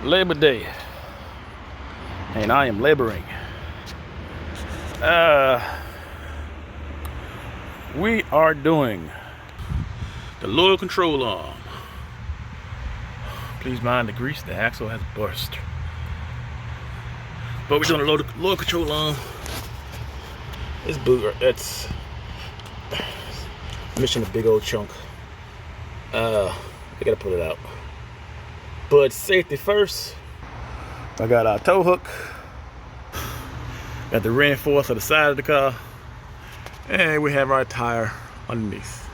Labor Day, and I am laboring. We are doing the lower control arm. Please mind the grease, the axle has burst. But we're doing the lower control arm. It's booger. It's missing a big old chunk. I gotta pull it out. But safety first. I got our tow hook. Got the reinforce on the side of the car. And we have our tire underneath.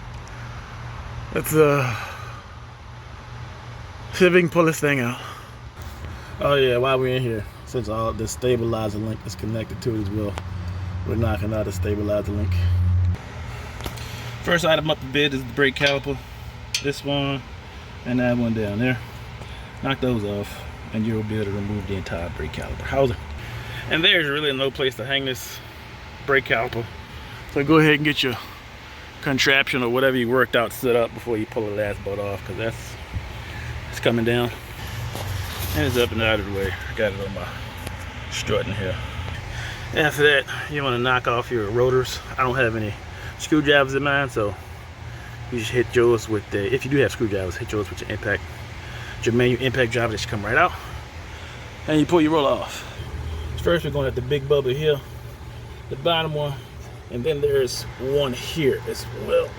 Let's see if we can pull this thing out. Oh yeah, while we're in here, since all the stabilizer link is connected to it as well, we're knocking out the stabilizer link. First item up the bed is the brake caliper. This one and that one down there. Knock those off and you'll be able to remove the entire brake caliper housing. And there's really no place to hang this brake caliper. So go ahead and get your contraption or whatever you worked out set up before you pull the last bolt off, because it's coming down. And it's up and out of the way. I got it on my strutting here. After that, you want to knock off your rotors. I don't have any screwdrivers in mine, so you just hit yours with the, if you do have screwdrivers, hit yours with your manual impact driver. That should come right out. And you pull your roller off. First we're going at the big bubble here, the bottom one, and then there's one here as well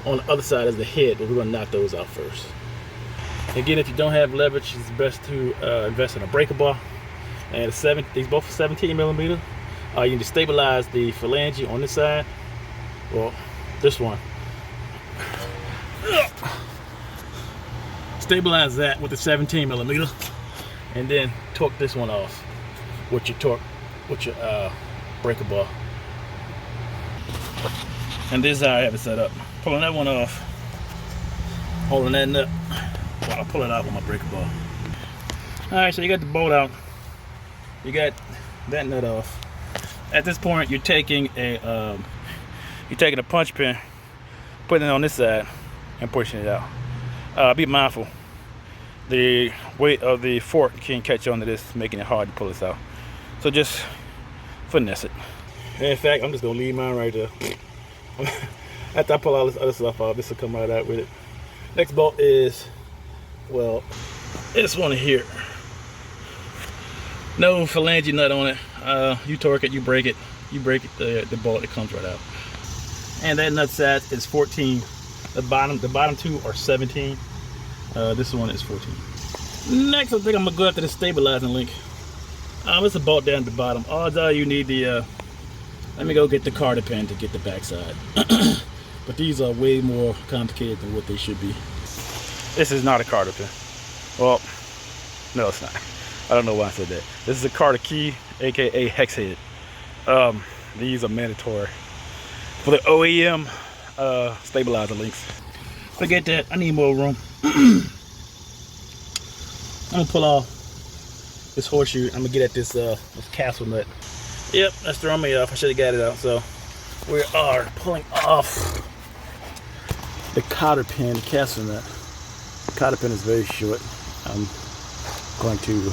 on the other side of the head, but we're going to knock those out first. Again, if you don't have leverage, it's best to invest in a breaker bar. And these both are 17 millimeter. You can just stabilize the phalange on this side, well, this one. Stabilize that with the 17 millimeter, and then torque this one off with your breaker bar. And this is how I have it set up. Pulling that one off, holding that nut while I pull it out with my breaker bar. Alright, so you got the bolt out. You got that nut off. At this point, you're taking a punch pin, putting it on this side, and pushing it out. Be mindful. The weight of the fork can catch onto this, making it hard to pull this out. So just finesse it. In fact, I'm just gonna leave mine right there. After I pull all this other stuff off, this will come right out with it. Next bolt is, well, this one here. No phalange nut on it. You torque it, you break it, the bolt, it comes right out. And that nut size is 14. The bottom two are 17. This one is 14. Next, I think I'm gonna go after the stabilizing link. It's a bolt down at the bottom. Odds are you need the, let me go get the carter pin to get the backside. But these are way more complicated than what they should be. This is not a carter pin. Well, no, it's not. I don't know why I said that. This is a carter key, aka hex head. These are mandatory for the OEM stabilizer links. Forget that, I need more room. I'm gonna pull off this horseshoe. I'm gonna get at this castle nut. Yep, that's throwing me off. I should have got it out. So we are pulling off the cotter pin, the castle nut. The cotter pin is very short. I'm going to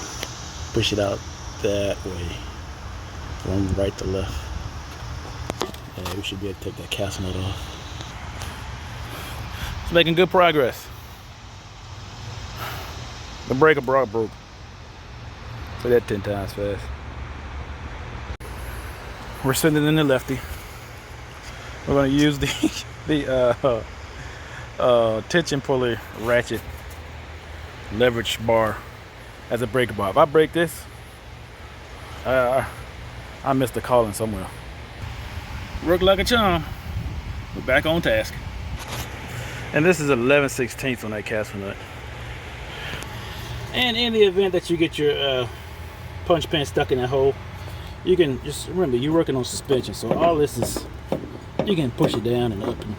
push it out that way, from right to left. And we should be able to take that castle nut off. It's making good progress. The breaker bar broke. Say that 10 times fast. We're sending in the lefty. We're going to use the tension pulley ratchet leverage bar as a breaker bar. If I break this, I missed the calling somewhere. Work like a charm. We're back on task. And this is 11/16 on that castle nut. And in the event that you get your punch pin stuck in that hole, you can just remember you're working on suspension. So all this is, you can push it down and up and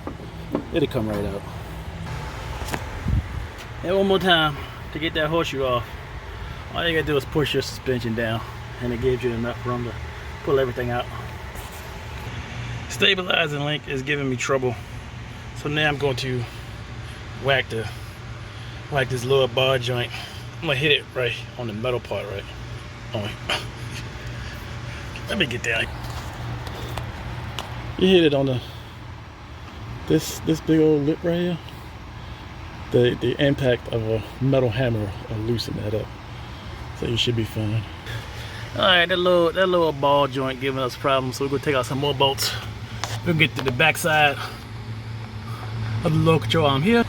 it'll come right out. And one more time to get that horseshoe off. All you gotta do is push your suspension down and it gives you enough room to pull everything out. Stabilizing link is giving me trouble. So now I'm going to whack this lower bar joint I'm gonna hit it right on the metal part, right? Oh wait. Let me get down. You hit it on the this big old lip right here. The impact of a metal hammer will loosen that up, so you should be fine. All right, that little ball joint giving us problems, so we're gonna take out some more bolts. We'll get to the back side of the lower control arm here,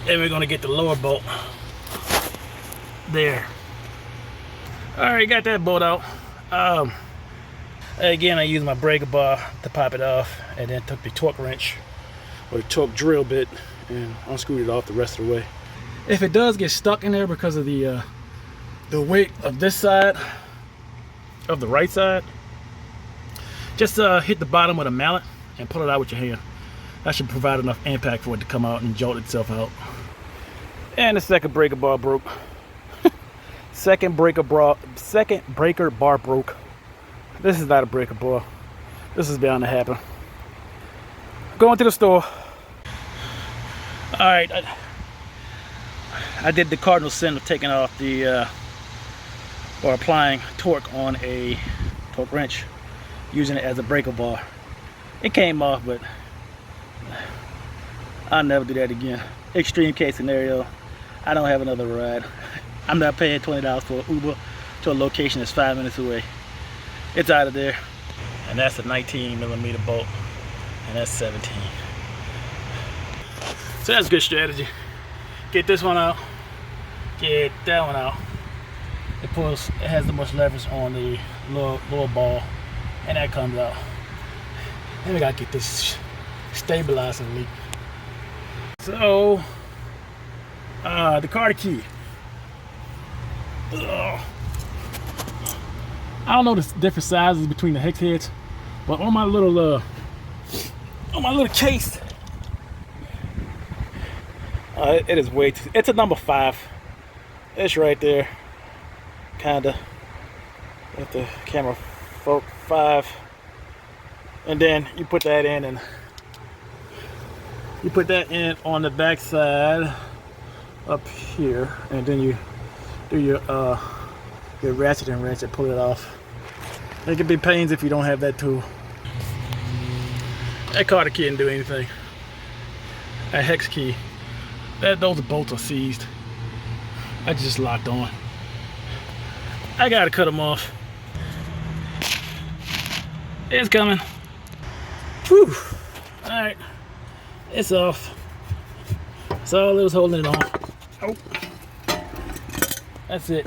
and we're gonna get the lower bolt there. All right, got that bolt out. Again, I used my breaker bar to pop it off, and then took the torque wrench or the torque drill bit and unscrewed it off the rest of the way. If it does get stuck in there because of the weight of this side, of the right side, just hit the bottom with a mallet and pull it out with your hand. That should provide enough impact for it to come out and jolt itself out. And the second breaker bar broke. Second breaker bar broke. This is not a breaker bar. This is bound to happen. Going to the store. All right, I did the cardinal sin of taking off the or applying torque on a torque wrench, using it as a breaker bar. It came off, but I'll never do that again. Extreme case scenario, I don't have another ride. I'm not paying $20 for an Uber to a location that's 5 minutes away. It's out of there. And that's a 19mm bolt, and that's 17. So that's a good strategy. Get this one out, get that one out. It has the most leverage on the lower ball, and that comes out. Then we gotta get this stabilizer leak. So, the car key. Ugh. I don't know the different sizes between the hex heads, but on my little case, it is way too. It's a number 5. It's right there, kinda. If the camera focus 5, and then you put that in, and you put that in on the back side up here, and then you do your ratchet and wrench and pull it off. It can be pains if you don't have that tool. That Carter key didn't do anything. That hex key, those bolts are seized. I just locked on. I gotta cut them off. It's coming. Whew. All right, it's off. That's all it was holding it on. Oh, that's it.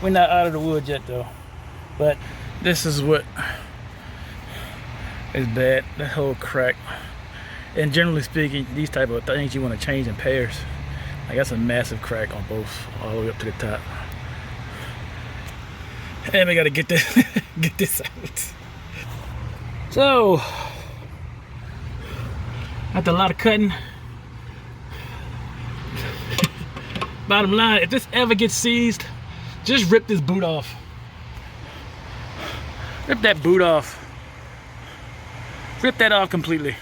We're not out of the woods yet though, but this is what is bad, that whole crack. And generally speaking, these type of things you want to change in pairs. Like that's a massive crack on both, all the way up to the top. And we gotta get this get this out. So after a lot of cutting, bottom line, if this ever gets seized, just rip this boot off. Rip that boot off. Rip that off completely.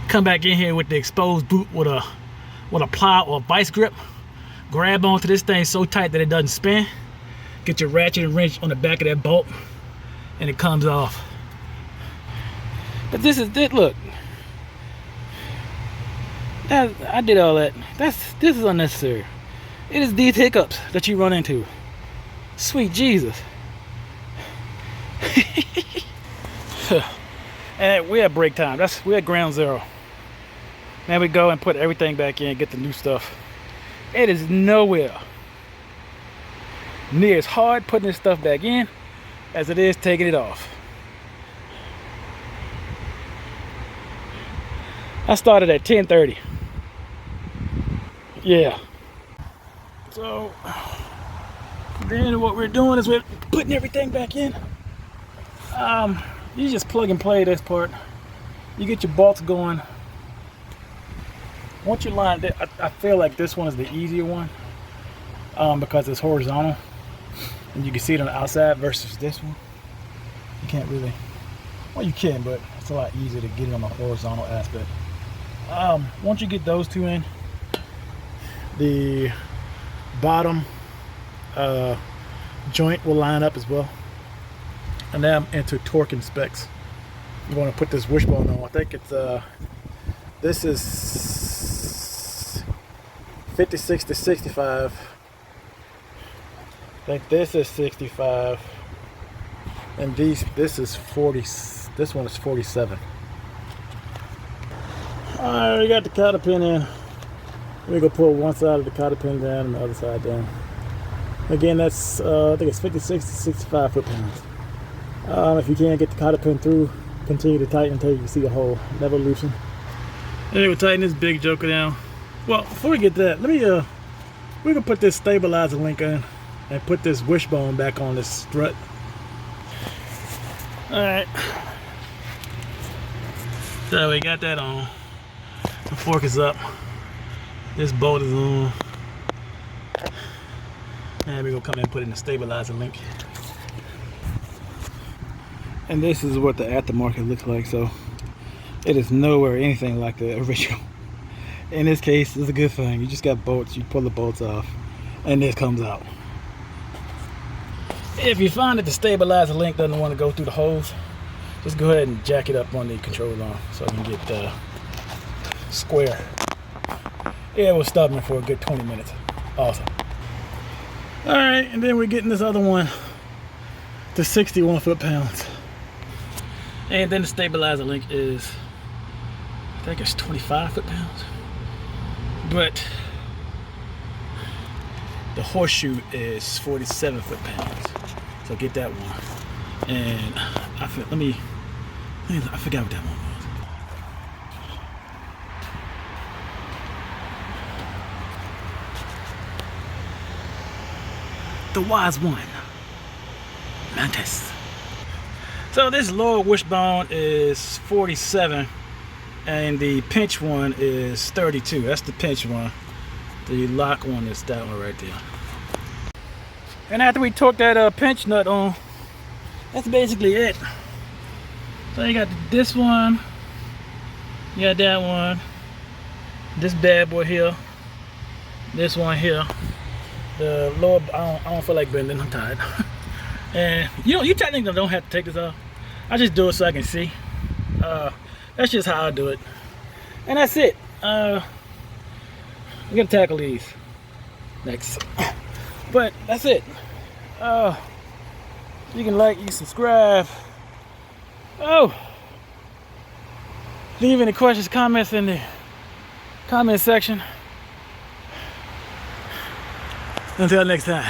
Come back in here with the exposed boot with a plow or a vice grip. Grab onto this thing so tight that it doesn't spin. Get your ratchet and wrench on the back of that bolt, and it comes off. But this is it. Look, I did all that. This is unnecessary. It is these hiccups that you run into. Sweet Jesus. And we had break time. We had ground zero. Then we go and put everything back in, get the new stuff. It is nowhere near as hard putting this stuff back in as it is taking it off. I started at 10:30. Yeah. So then what we're doing is we're putting everything back in. You just plug and play this part. You get your bolts going. Once you line it, I feel like this one is the easier one because it's horizontal and you can see it on the outside versus this one. You can't really, well you can, but it's a lot easier to get it on the horizontal aspect. Once you get those two in, the bottom joint will line up as well. And now I'm into torque and specs. I'm going to put this wishbone on. I think it's this is 56 to 65. I think this is 65, and this is 40. This one is 47. All right, we got the cotter pin in. We're gonna pull one side of the cotter pin down and the other side down. Again, that's I think it's 56 to 65 foot-pounds. If you can't get the cotter pin through, continue to tighten until you can see the hole. Never loosen. And we'll tighten this big joker down. Well, before we get that, let me we're gonna put this stabilizer link in and put this wishbone back on this strut. All right. So we got that on. The fork is up. This bolt is on. And we're gonna come in and put in the stabilizer link. And this is what the aftermarket looks like. So it is nowhere anything like the original. In this case, it's a good thing. You just got bolts, you pull the bolts off, and this comes out. If you find that the stabilizer link doesn't want to go through the holes, just go ahead and jack it up on the control arm so you can get square. It will stop me for a good 20 minutes. Awesome. All right, and then we're getting this other one to 61 foot-pounds. And then the stabilizer link is, I think it's 25 foot-pounds. But the horseshoe is 47 foot-pounds. So get that one. And I forgot what that one was. The wise one, Mantis. So this lower wishbone is 47, and the pinch one is 32. That's the pinch one. The lock one is that one right there. And after we torque that pinch nut on, that's basically it. So you got this one, you got that one, this bad boy here, this one here. The lower, I don't feel like bending, I'm tired. And you technically don't have to take this off. I just do it so I can see. That's just how I do it. And that's it. We're gonna tackle these next. But that's it. You can like, you can subscribe. Oh, leave any questions, comments in the comment section. Until next time.